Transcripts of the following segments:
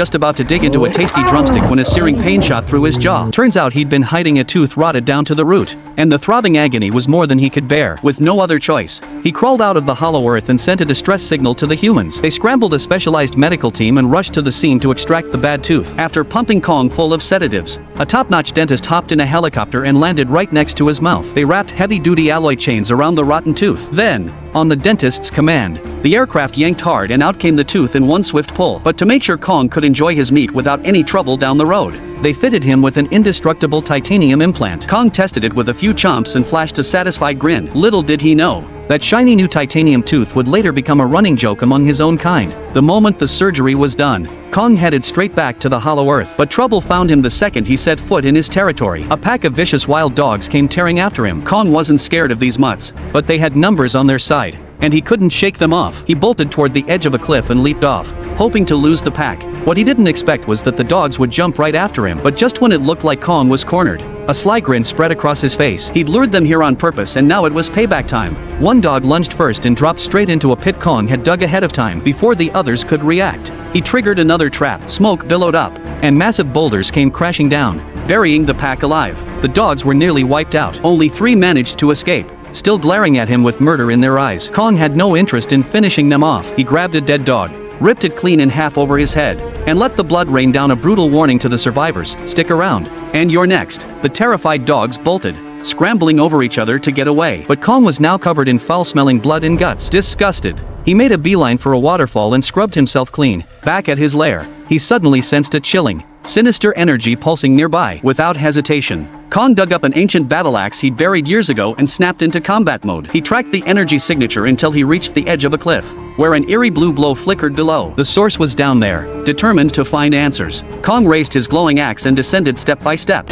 just about to dig into a tasty drumstick when a searing pain shot through his jaw. Turns out he'd been hiding a tooth rotted down to the root, and the throbbing agony was more than he could bear. With no other choice, he crawled out of the hollow earth and sent a distress signal to the humans. They scrambled a specialized medical team and rushed to the scene to extract the bad tooth. After pumping Kong full of sedatives, a top-notch dentist hopped in a helicopter and landed right next to his mouth. They wrapped heavy-duty alloy chains around the rotten tooth. Then, on the dentist's command, the aircraft yanked hard and out came the tooth in one swift pull. But to make sure Kong could enjoy his meat without any trouble down the road, they fitted him with an indestructible titanium implant. Kong tested it with a few chomps and flashed a satisfied grin. Little did he know that shiny new titanium tooth would later become a running joke among his own kind. The moment the surgery was done, Kong headed straight back to the hollow earth. But trouble found him the second he set foot in his territory. A pack of vicious wild dogs came tearing after him. Kong wasn't scared of these mutts, but they had numbers on their side, and he couldn't shake them off. He bolted toward the edge of a cliff and leaped off, hoping to lose the pack. What he didn't expect was that the dogs would jump right after him. But just when it looked like Kong was cornered, a sly grin spread across his face. He'd lured them here on purpose, and now it was payback time. One dog lunged first and dropped straight into a pit Kong had dug ahead of time before the others could react. He triggered another trap. Smoke billowed up, and massive boulders came crashing down, burying the pack alive. The dogs were nearly wiped out. Only 3 managed to escape, still glaring at him with murder in their eyes. Kong had no interest in finishing them off. He grabbed a dead dog, ripped it clean in half over his head, and let the blood rain down, a brutal warning to the survivors: stick around, and you're next. The terrified dogs bolted, scrambling over each other to get away. But Kong was now covered in foul-smelling blood and guts. Disgusted, he made a beeline for a waterfall and scrubbed himself clean. Back at his lair, he suddenly sensed a chilling, sinister energy pulsing nearby. Without hesitation, Kong dug up an ancient battle axe he'd buried years ago and snapped into combat mode. He tracked the energy signature until he reached the edge of a cliff, where an eerie blue glow flickered below. The source was down there, determined to find answers. Kong raised his glowing axe and descended step by step.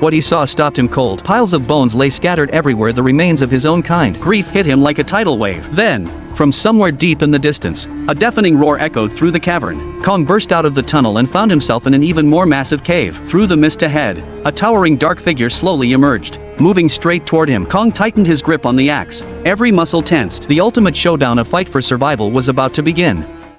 What he saw stopped him cold. Piles of bones lay scattered everywhere, the remains of his own kind. Grief hit him like a tidal wave. Then, from somewhere deep in the distance, a deafening roar echoed through the cavern. Kong burst out of the tunnel and found himself in an even more massive cave. Through the mist ahead, a towering dark figure slowly emerged, moving straight toward him. Kong tightened his grip on the axe, every muscle tensed. The ultimate showdown, a fight for survival, was about to begin.